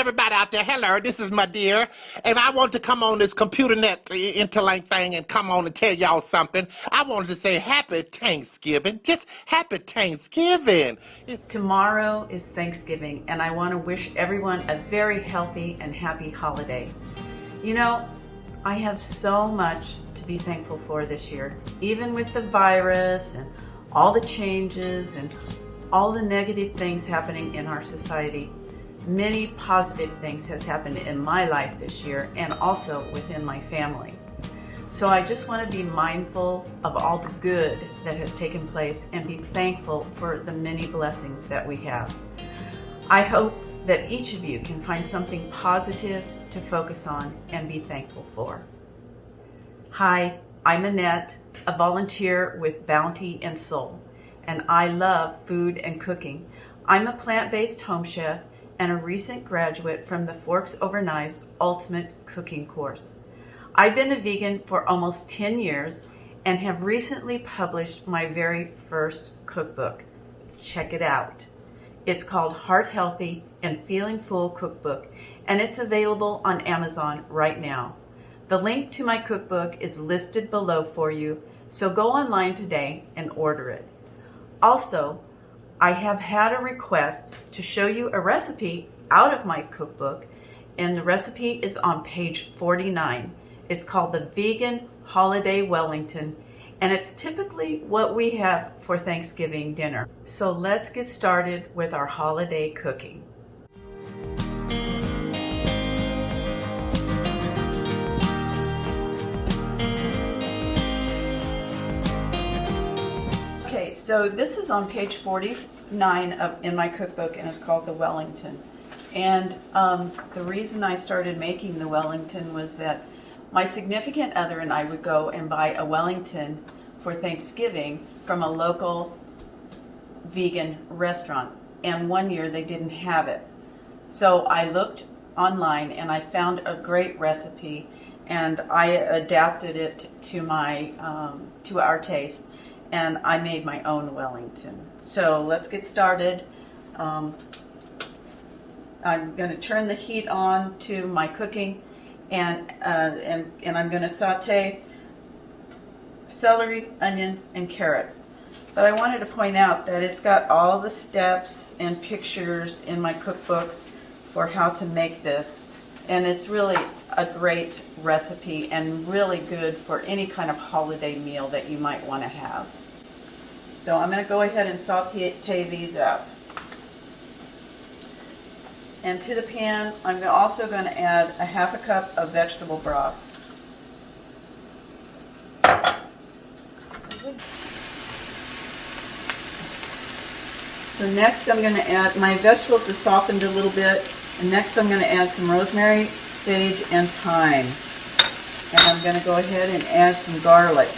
everybody out there. Hello, this is my dear. And I want to come on this computer net interlink thing and come on and tell y'all something. I wanted to say happy Thanksgiving. Just happy Thanksgiving. Tomorrow is Thanksgiving, and I want to wish everyone a very healthy and happy holiday. You know, I have so much to be thankful for this year, even with the virus and all the changes and all the negative things happening in our society. Many positive things has happened in my life this year and also within my family. So I just want to be mindful of all the good that has taken place and be thankful for the many blessings that we have. I hope that each of you can find something positive to focus on and be thankful for. Hi, I'm Annette, a volunteer with Bounty and Soul, and I love food and cooking. I'm a plant-based home chef and a recent graduate from the Forks Over Knives Ultimate Cooking course. I've been a vegan for almost 10 years and have recently published my very first cookbook. Check it out. It's called Heart Healthy and Feeling Full Cookbook, and it's available on Amazon right now. The link to my cookbook is listed below for you, so go online today and order it. Also, I have had a request to show you a recipe out of my cookbook, and the recipe is on page 49. It's called the Vegan Holiday Wellington, and it's typically what we have for Thanksgiving dinner. So let's get started with our holiday cooking. Okay, so this is on page 49 in my cookbook, and it's called the Wellington. And the reason I started making the Wellington was that my significant other and I would go and buy a Wellington for Thanksgiving from a local vegan restaurant. And one year they didn't have it. So I looked online and I found a great recipe, and I adapted it to our taste, and I made my own Wellington. So let's get started. I'm going to turn the heat on to my cooking, and I'm going to saute celery, onions, and carrots. But I wanted to point out that it's got all the steps and pictures in my cookbook for how to make this, and it's really a great recipe and really good for any kind of holiday meal that you might want to have. So I'm going to go ahead and saute these up. And to the pan, I'm also going to add a half a cup of vegetable broth. So next I'm going to add, my vegetables is softened a little bit, and next I'm going to add some rosemary, sage, and thyme. And I'm going to go ahead and add some garlic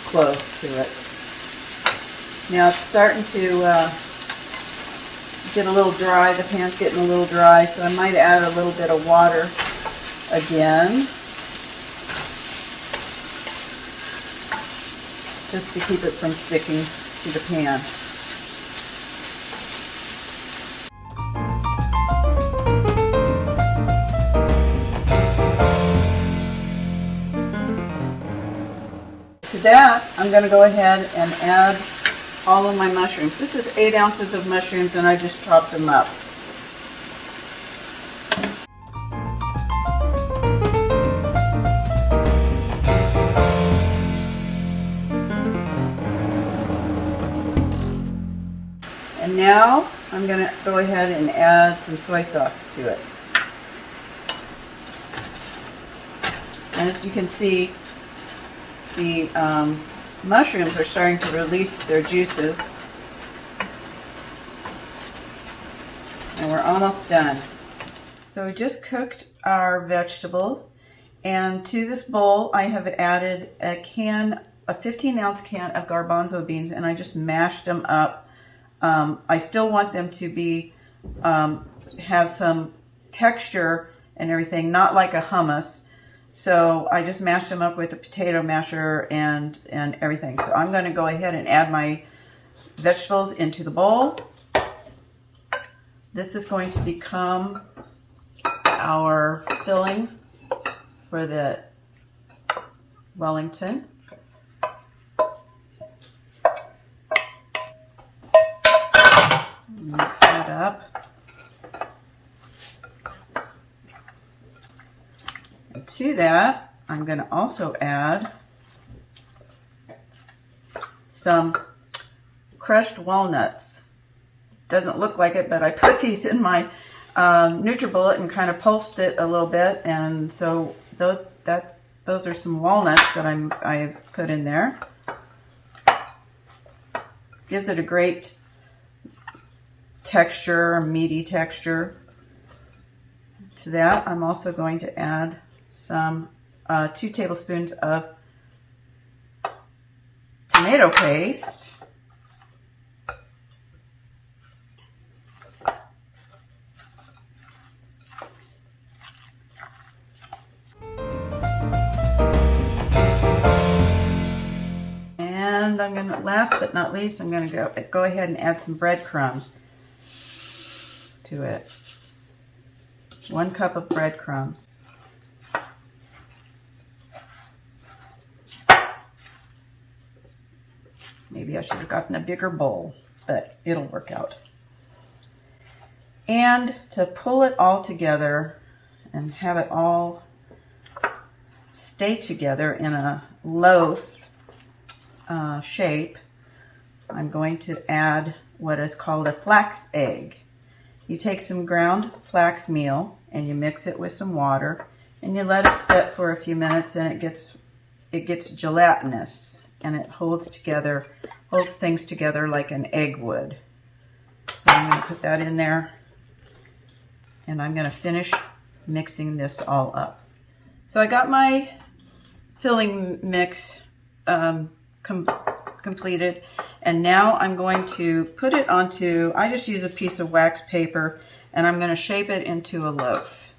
cloves to it. Now it's starting to get a little dry. The pan's getting a little dry, so I might add a little bit of water again, just to keep it from sticking to the pan. To that, I'm going to go ahead and add all of my mushrooms. This is 8 ounces of mushrooms, and I just chopped them up. And now I'm going to go ahead and add some soy sauce to it. And as you can see, the mushrooms are starting to release their juices, and we're almost done. So we just cooked our vegetables, and to this bowl I have added a 15-ounce can of garbanzo beans, and I just mashed them up. I still want them to be have some texture and everything, not like a hummus. So I just mashed them up with a potato masher and everything. So I'm going to go ahead and add my vegetables into the bowl. This is going to become our filling for the Wellington. Mix that up. And to that, I'm going to also add some crushed walnuts. Doesn't look like it, but I put these in my NutriBullet and kind of pulsed it a little bit, and so those are some walnuts that I've put in there. Gives it a great texture, meaty texture. To that, I'm also going to add some 2 tablespoons of tomato paste. And I'm going to, last but not least, I'm going to go ahead and add some breadcrumbs to it. 1 cup of breadcrumbs. Maybe I should have gotten a bigger bowl, but it'll work out. And to pull it all together and have it all stay together in a loaf shape, I'm going to add what is called a flax egg. You take some ground flax meal and you mix it with some water and you let it sit for a few minutes, and it gets gelatinous, and it holds things together like an egg would. So I'm going to put that in there, and I'm going to finish mixing this all up. So I got my filling mix completed, and now I'm going to put it onto, I just use a piece of wax paper, and I'm going to shape it into a loaf.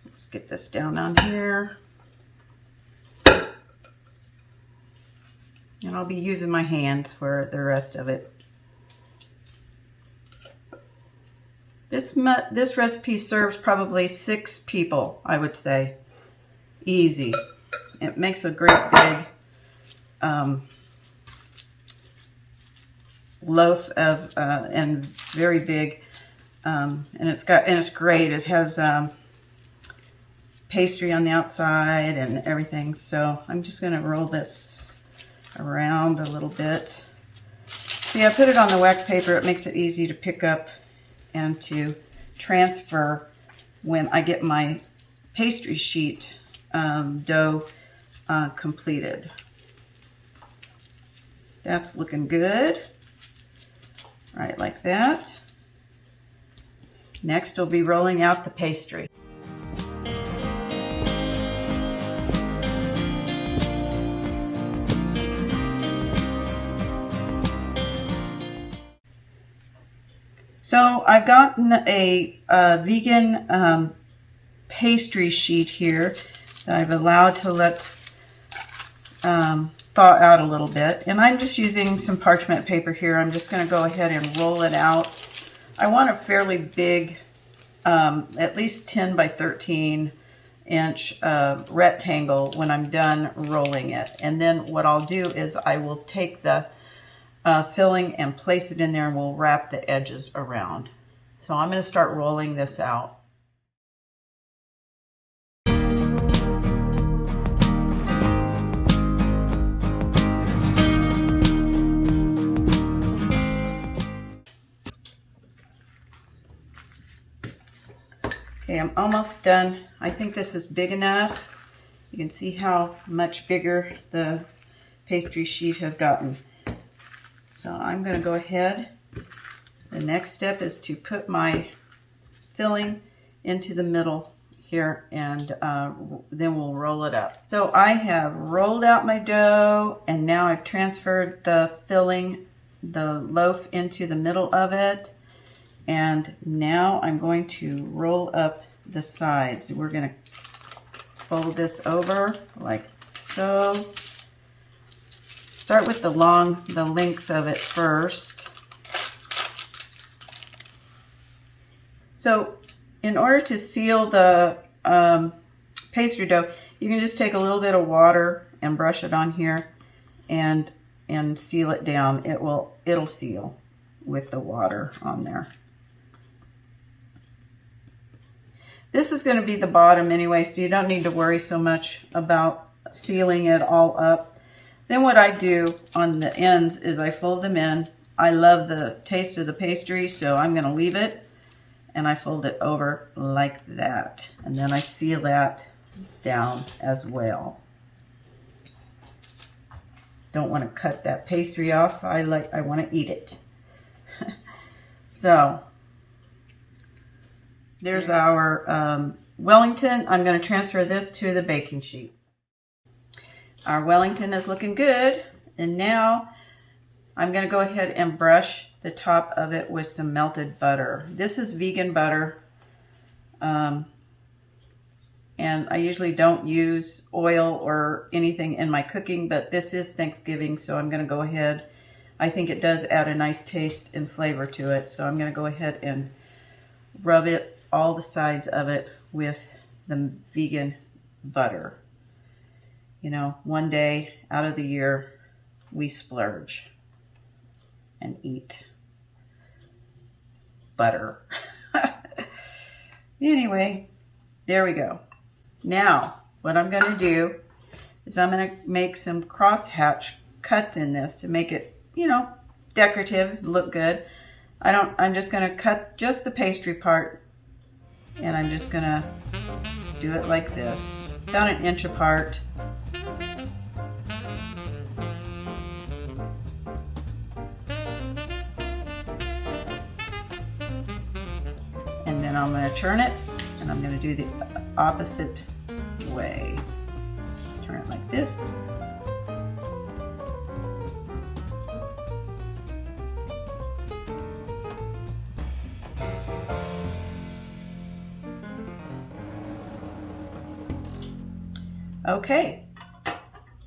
Let's get this down on here. And I'll be using my hands for the rest of it. This recipe serves probably 6 people, I would say. Easy. It makes a great big loaf of and very big, and it's great. It has pastry on the outside and everything. So I'm just going to roll this around a little bit. See, I put it on the wax paper. It makes it easy to pick up and to transfer when I get my pastry sheet dough completed. That's looking good. Right, like that. Next, we'll be rolling out the pastry. So I've gotten a vegan pastry sheet here that I've allowed to let thaw out a little bit. And I'm just using some parchment paper here. I'm just going to go ahead and roll it out. I want a fairly big, at least 10 by 13 inch rectangle when I'm done rolling it. And then what I'll do is I will take the filling and place it in there, and we'll wrap the edges around. So I'm going to start rolling this out. Okay, I'm almost done. I think this is big enough. You can see how much bigger the pastry sheet has gotten. So I'm going to go ahead. The next step is to put my filling into the middle here, and then we'll roll it up. So I have rolled out my dough, and now I've transferred the filling, the loaf, into the middle of it. And now I'm going to roll up the sides. We're going to fold this over like so. Start with the length of it first. So in order to seal the pastry dough, you can just take a little bit of water and brush it on here and seal it down. It'll seal with the water on there. This is going to be the bottom anyway, so you don't need to worry so much about sealing it all up. Then what I do on the ends is I fold them in. I love the taste of the pastry, so I'm going to leave it, and I fold it over like that. And then I seal that down as well. Don't want to cut that pastry off. I want to eat it. So there's our Wellington. I'm going to transfer this to the baking sheet. Our Wellington is looking good, and now I'm going to go ahead and brush the top of it with some melted butter. This is vegan butter, and I usually don't use oil or anything in my cooking, but this is Thanksgiving, so I'm going to go ahead. I think it does add a nice taste and flavor to it, so I'm going to go ahead and rub it, all the sides of it, with the vegan butter. You know, one day out of the year, we splurge and eat butter. Anyway, there we go. Now, what I'm going to do is I'm going to make some crosshatch cuts in this to make it, you know, decorative, look good. I'm just going to cut just the pastry part, and I'm just going to do it like this, about 1 inch apart. And then I'm going to turn it, and I'm going to do the opposite way. Turn it like this. Okay,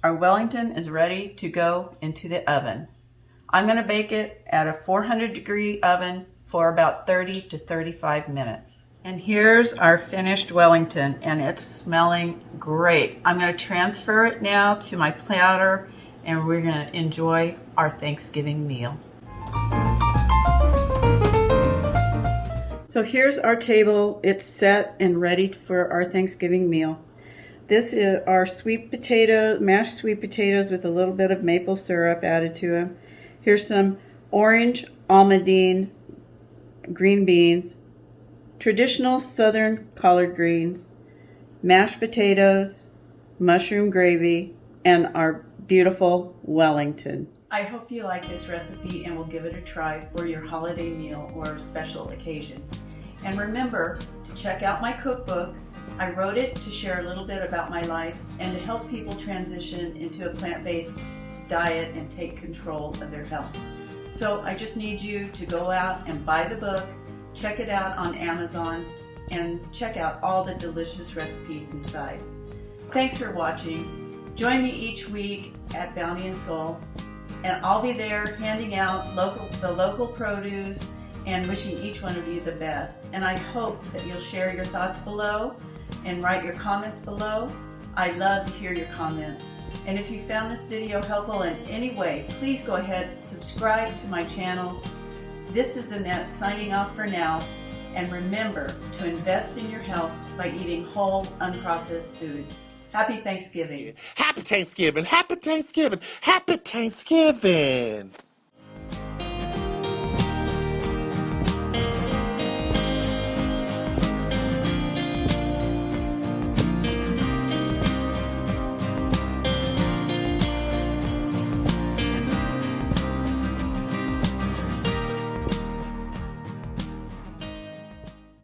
our Wellington is ready to go into the oven. I'm going to bake it at a 400-degree oven for about 30 to 35 minutes. And here's our finished Wellington, and it's smelling great. I'm going to transfer it now to my platter, and we're going to enjoy our Thanksgiving meal. So here's our table. It's set and ready for our Thanksgiving meal. This is our sweet potato, mashed sweet potatoes with a little bit of maple syrup added to them. Here's some orange almondine green beans, traditional southern collard greens, mashed potatoes, mushroom gravy, and our beautiful Wellington. I hope you like this recipe and will give it a try for your holiday meal or special occasion. And remember to check out my cookbook. I wrote it to share a little bit about my life and to help people transition into a plant-based diet and take control of their health. So I just need you to go out and buy the book, check it out on Amazon, and check out all the delicious recipes inside. Thanks for watching. Join me each week at Bounty and Soul, and I'll be there handing out the local produce and wishing each one of you the best. And I hope that you'll share your thoughts below and write your comments below. I love to hear your comments. And if you found this video helpful in any way, please go ahead and subscribe to my channel. This is Annette signing off for now. And remember to invest in your health by eating whole, unprocessed foods. Happy Thanksgiving. Happy Thanksgiving. Happy Thanksgiving. Happy Thanksgiving.